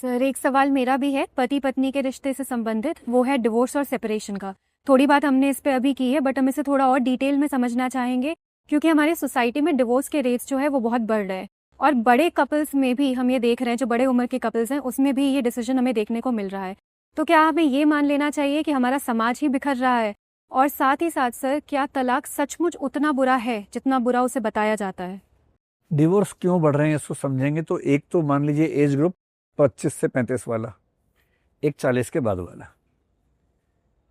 Sir एक सवाल मेरा भी है पति पत्नी के रिश्ते से संबंधित, वो है डिवोर्स और सेपरेशन का। थोड़ी बात हमने इस पे अभी की है बट हम इसे थोड़ा और डिटेल में समझना चाहेंगे, क्योंकि हमारी सोसाइटी में डिवोर्स के रेट्स जो है वो बहुत बढ़ रहे हैं। और बड़े कपल्स में भी हम ये देख रहे हैं, जो बड़े उम्र के कपल्स हैं उसमें भी ये डिसीजन हमें देखने को मिल रहा है। तो क्या हमें ये मान लेना चाहिए कि हमारा समाज ही बिखर रहा है? और साथ ही साथ सर, क्या तलाक सचमुच उतना बुरा है जितना बुरा उसे बताया जाता है? डिवोर्स क्यों बढ़ रहे हैं इसको समझेंगे तो एक तो मान लीजिए एज ग्रुप 25 से 35 वाला, एक 40 के बाद वाला।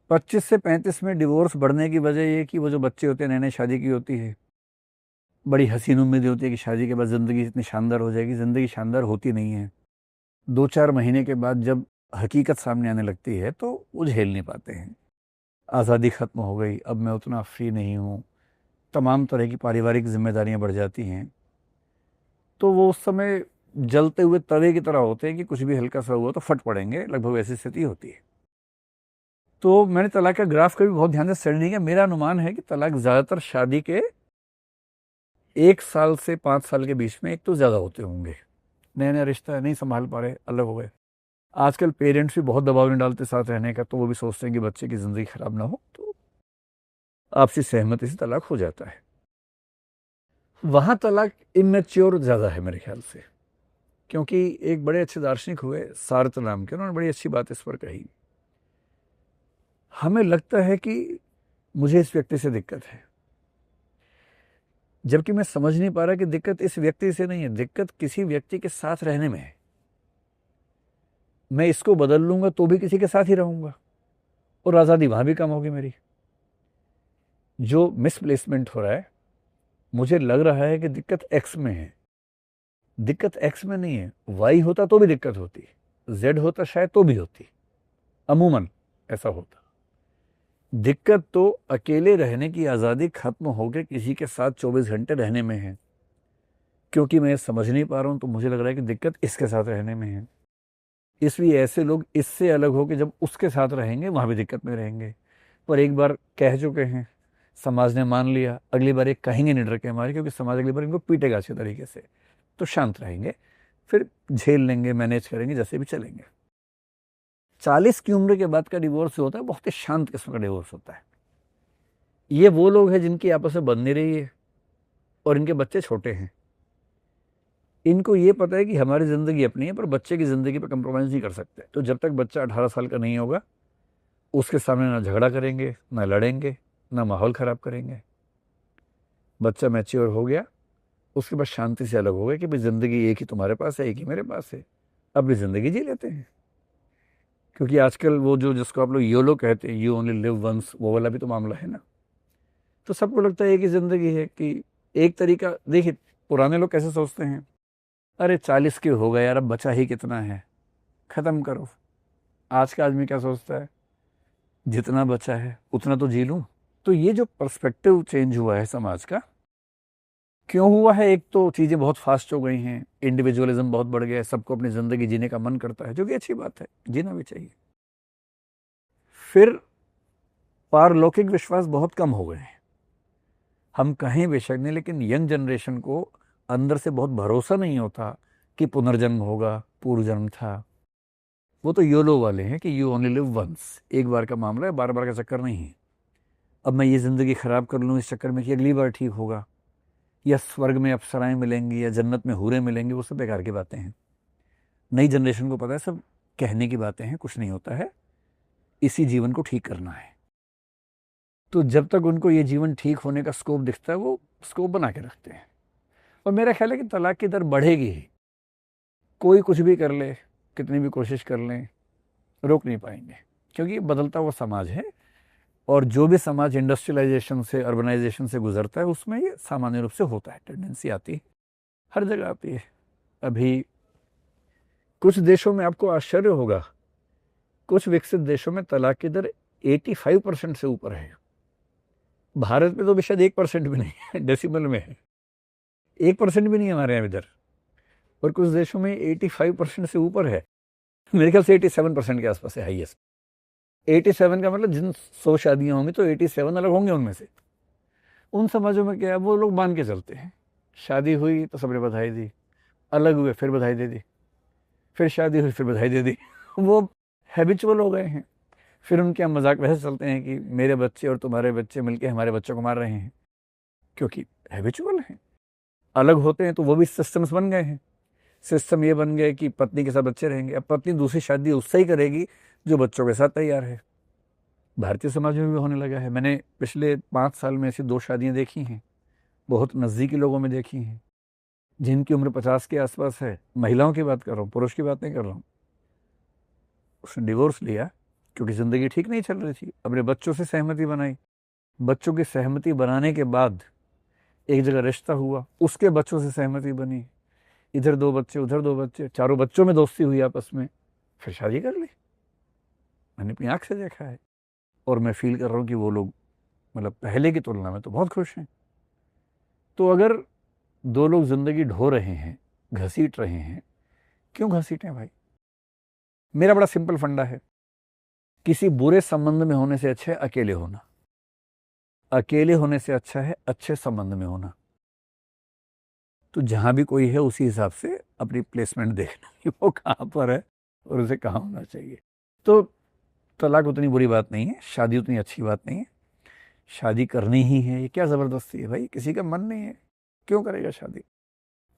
25 से 35 में डिवोर्स बढ़ने की वजह ये कि वो जो बच्चे होते हैं, नए नए शादी की होती है, बड़ी हसीन उम्मीद होती है कि शादी के बाद ज़िंदगी इतनी शानदार हो जाएगी। ज़िंदगी शानदार होती नहीं है। 2-4 महीने के बाद जब हकीकत सामने आने लगती है तो वो झेल नहीं पाते हैं। आज़ादी ख़त्म हो गई, अब मैं उतना फ्री नहीं हूँ, तमाम तरह की पारिवारिक जिम्मेदारियाँ बढ़ जाती हैं, तो वो उस समय जलते हुए तवे की तरह होते हैं कि कुछ भी हल्का सा हुआ तो फट पड़ेंगे, लगभग ऐसी स्थिति होती है। तो मैंने तलाक का ग्राफ कभी बहुत ध्यान से स्टडी नहीं किया। मेरा अनुमान है कि तलाक ज़्यादातर शादी के 1 साल से 5 साल के बीच में एक तो ज़्यादा होते होंगे। नया नया रिश्ता है, नहीं संभाल पा रहे, अलग हो गए। आजकल पेरेंट्स भी बहुत दबाव नहीं डालते साथ रहने का, तो वो भी सोचते हैं कि बच्चे की ज़िंदगी खराब ना हो, तो आपसी सहमति से तलाक हो जाता है। वहाँ तलाक इमेच्योर ज़्यादा है मेरे ख्याल से, क्योंकि एक बड़े अच्छे दार्शनिक हुए सार्त्र नाम के, उन्होंने बड़ी अच्छी बात इस पर कही। हमें लगता है कि मुझे इस व्यक्ति से दिक्कत है, जबकि मैं समझ नहीं पा रहा कि दिक्कत इस व्यक्ति से नहीं है, दिक्कत किसी व्यक्ति के साथ रहने में है। मैं इसको बदल लूंगा तो भी किसी के साथ ही रहूंगा और आज़ादी वहां भी कम होगी मेरी। जो मिसप्लेसमेंट हो रहा है, मुझे लग रहा है कि दिक्कत एक्स में है। दिक्कत एक्स में नहीं है, वाई होता तो भी दिक्कत होती, जेड होता शायद तो भी होती, अमूमन ऐसा होता। दिक्कत तो अकेले रहने की आज़ादी खत्म होकर किसी के साथ 24 घंटे रहने में है। क्योंकि मैं समझ नहीं पा रहा हूं तो मुझे लग रहा है कि दिक्कत इसके साथ रहने में है। इसलिए ऐसे लोग इससे अलग हो कि जब उसके साथ रहेंगे वहां भी दिक्कत में रहेंगे। पर एक बार कह चुके हैं, समाज ने मान लिया, अगली बार ये कहेंगे नहीं डर के हमारे, क्योंकि समाज अगली बार इनको पीटेगा अच्छे तरीके से, तो शांत रहेंगे, फिर झेल लेंगे, मैनेज करेंगे, जैसे भी चलेंगे। 40 की उम्र के बाद का डिवोर्स होता है बहुत ही शांत किस्म का डिवोर्स होता है। ये वो लोग हैं जिनकी आपस में बन नहीं रही है और इनके बच्चे छोटे हैं। इनको ये पता है कि हमारी ज़िंदगी अपनी है, पर बच्चे की ज़िंदगी पर कंप्रोमाइज़ नहीं कर सकते। तो जब तक बच्चा 18 साल का नहीं होगा, उसके सामने ना झगड़ा करेंगे, ना लड़ेंगे, ना माहौल ख़राब करेंगे। बच्चा मैच्योर हो गया, उसके बाद शांति से अलग हो गए कि भाई ज़िंदगी एक ही तुम्हारे पास है, एक ही मेरे पास है, अपनी ज़िंदगी जी लेते हैं। क्योंकि आजकल वो जो जिसको आप लोग योलो कहते हैं, यू ओनली लिव वंस, वो वाला भी तो मामला है ना। तो सबको लगता है एक ही ज़िंदगी है, कि एक तरीका देखिए, पुराने लोग कैसे सोचते हैं, अरे 40 के हो गए यार, अब बचा ही कितना है, ख़त्म करो। आज का आदमी क्या सोचता है, जितना बचा है उतना तो जी लूँ। तो ये जो पर्सपेक्टिव चेंज हुआ है समाज का, क्यों हुआ है? एक तो चीज़ें बहुत फास्ट हो गई हैं, इंडिविजुअलिज्म बहुत बढ़ गया है, सबको अपनी ज़िंदगी जीने का मन करता है, जो कि अच्छी बात है, जीना भी चाहिए। फिर पारलौकिक विश्वास बहुत कम हो गए हैं। हम कहीं बेशक नहीं, लेकिन यंग जनरेशन को अंदर से बहुत भरोसा नहीं होता कि पुनर्जन्म होगा, पूर्व जन्म था। वो तो योलो वाले हैं कि यू ओनली लिव वंस, एक बार का मामला है, बार बार का चक्कर नहीं है। अब मैं ये ज़िंदगी ख़राब कर लूँ इस चक्कर में कि अगली बार ठीक होगा, या स्वर्ग में अप्सराएं मिलेंगी, या जन्नत में हूरें मिलेंगी, वो सब बेकार की बातें हैं। नई जनरेशन को पता है सब कहने की बातें हैं, कुछ नहीं होता है, इसी जीवन को ठीक करना है। तो जब तक उनको ये जीवन ठीक होने का स्कोप दिखता है, वो स्कोप बना के रखते हैं। और मेरा ख्याल है कि तलाक की दर बढ़ेगी ही। कोई कुछ भी कर ले, कितनी भी कोशिश कर लें, रोक नहीं पाएंगे, क्योंकि ये बदलता हुआ समाज है। और जो भी समाज इंडस्ट्रियलाइजेशन से, अर्बनाइजेशन से गुजरता है, उसमें ये सामान्य रूप से होता है, टेंडेंसी आती है, हर जगह आती है। अभी कुछ देशों में आपको आश्चर्य होगा, कुछ विकसित देशों में तलाक की दर 85% से ऊपर है। भारत में तो शायद 1% भी नहीं है, डेसिमल में है, 1% भी नहीं है हमारे यहाँ इधर। और कुछ देशों में 85% से ऊपर है। मेरे ख्याल से 87% के आसपास है हाईएस्ट। 87 का मतलब जिन 100 शादियां होंगी तो 87 अलग होंगे उनमें से। उन समाजों में क्या है, वो लोग मान के चलते हैं, शादी हुई तो सबने बधाई दी, अलग हुए फिर बधाई दे दी। फिर शादी हुई, फिर बधाई दे दी। वो हैबिचुअल हो गए हैं। फिर उनके हम मजाक वैसे चलते हैं कि मेरे बच्चे और तुम्हारे बच्चे मिलके हमारे बच्चों को मार रहे हैं, क्योंकि हैबिचुअल हैं। अलग होते हैं तो वो भी सिस्टम्स बन गए हैं। सिस्टम ये बन गए कि पत्नी के साथ बच्चे रहेंगे। अब पत्नी दूसरी शादी उससे ही करेगी जो बच्चों के साथ तैयार है। भारतीय समाज में भी होने लगा है। मैंने पिछले 5 साल में ऐसी 2 शादियां देखी हैं, बहुत नज़दीकी लोगों में देखी हैं, जिनकी उम्र 50 के आसपास है। महिलाओं की बात कर रहा हूँ, पुरुष की बात नहीं कर रहा हूँ। उसने डिवोर्स लिया क्योंकि ज़िंदगी ठीक नहीं चल रही थी। अपने बच्चों से सहमति बनाई। बच्चों की सहमति बनाने के बाद एक जगह रिश्ता हुआ, उसके बच्चों से सहमति बनी, इधर 2 बच्चे उधर 2 बच्चे, चारों बच्चों में दोस्ती हुई आपस में, फिर शादी कर ली। मैंने अपनी आंख से देखा है और मैं फील कर रहा हूँ कि वो लोग मतलब पहले की तुलना में तो बहुत खुश हैं। तो अगर 2 लोग ज़िंदगी ढो रहे हैं, घसीट रहे हैं, क्यों घसीटें भाई? मेरा बड़ा सिंपल फंडा है, किसी बुरे संबंध में होने से अच्छा है अकेले होना। अकेले होने से अच्छा है अच्छे संबंध में होना। तो जहां भी कोई है उसी हिसाब से अपनी प्लेसमेंट देखना कि वो कहाँ पर है और उसे कहाँ होना चाहिए। तो तलाक उतनी बुरी बात नहीं है, शादी उतनी अच्छी बात नहीं है। शादी करनी ही है, ये क्या ज़बरदस्ती है भाई? किसी का मन नहीं है, क्यों करेगा शादी?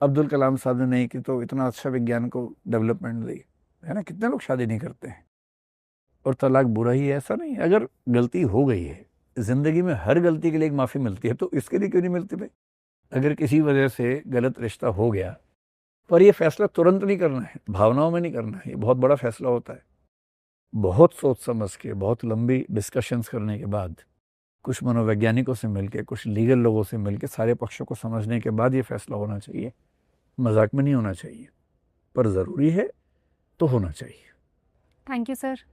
अब्दुल कलाम साहब ने नहीं की तो इतना अच्छा विज्ञान को डेवलपमेंट दी है ना, कितने लोग शादी नहीं करते हैं। और तलाक बुरा ही है ऐसा नहीं है। अगर गलती हो गई है, ज़िंदगी में हर गलती के लिए एक माफ़ी मिलती है, तो इसके लिए क्यों नहीं मिलती भाई? अगर किसी वजह से गलत रिश्ता हो गया, पर ये फैसला तुरंत नहीं करना है, भावनाओं में नहीं करना है, ये बहुत बड़ा फैसला होता है। बहुत सोच समझ के, बहुत लंबी डिस्कशंस करने के बाद, कुछ मनोवैज्ञानिकों से मिलके, कुछ लीगल लोगों से मिलके, सारे पक्षों को समझने के बाद ये फैसला होना चाहिए। मजाक में नहीं होना चाहिए, पर ज़रूरी है तो होना चाहिए। Thank you sir.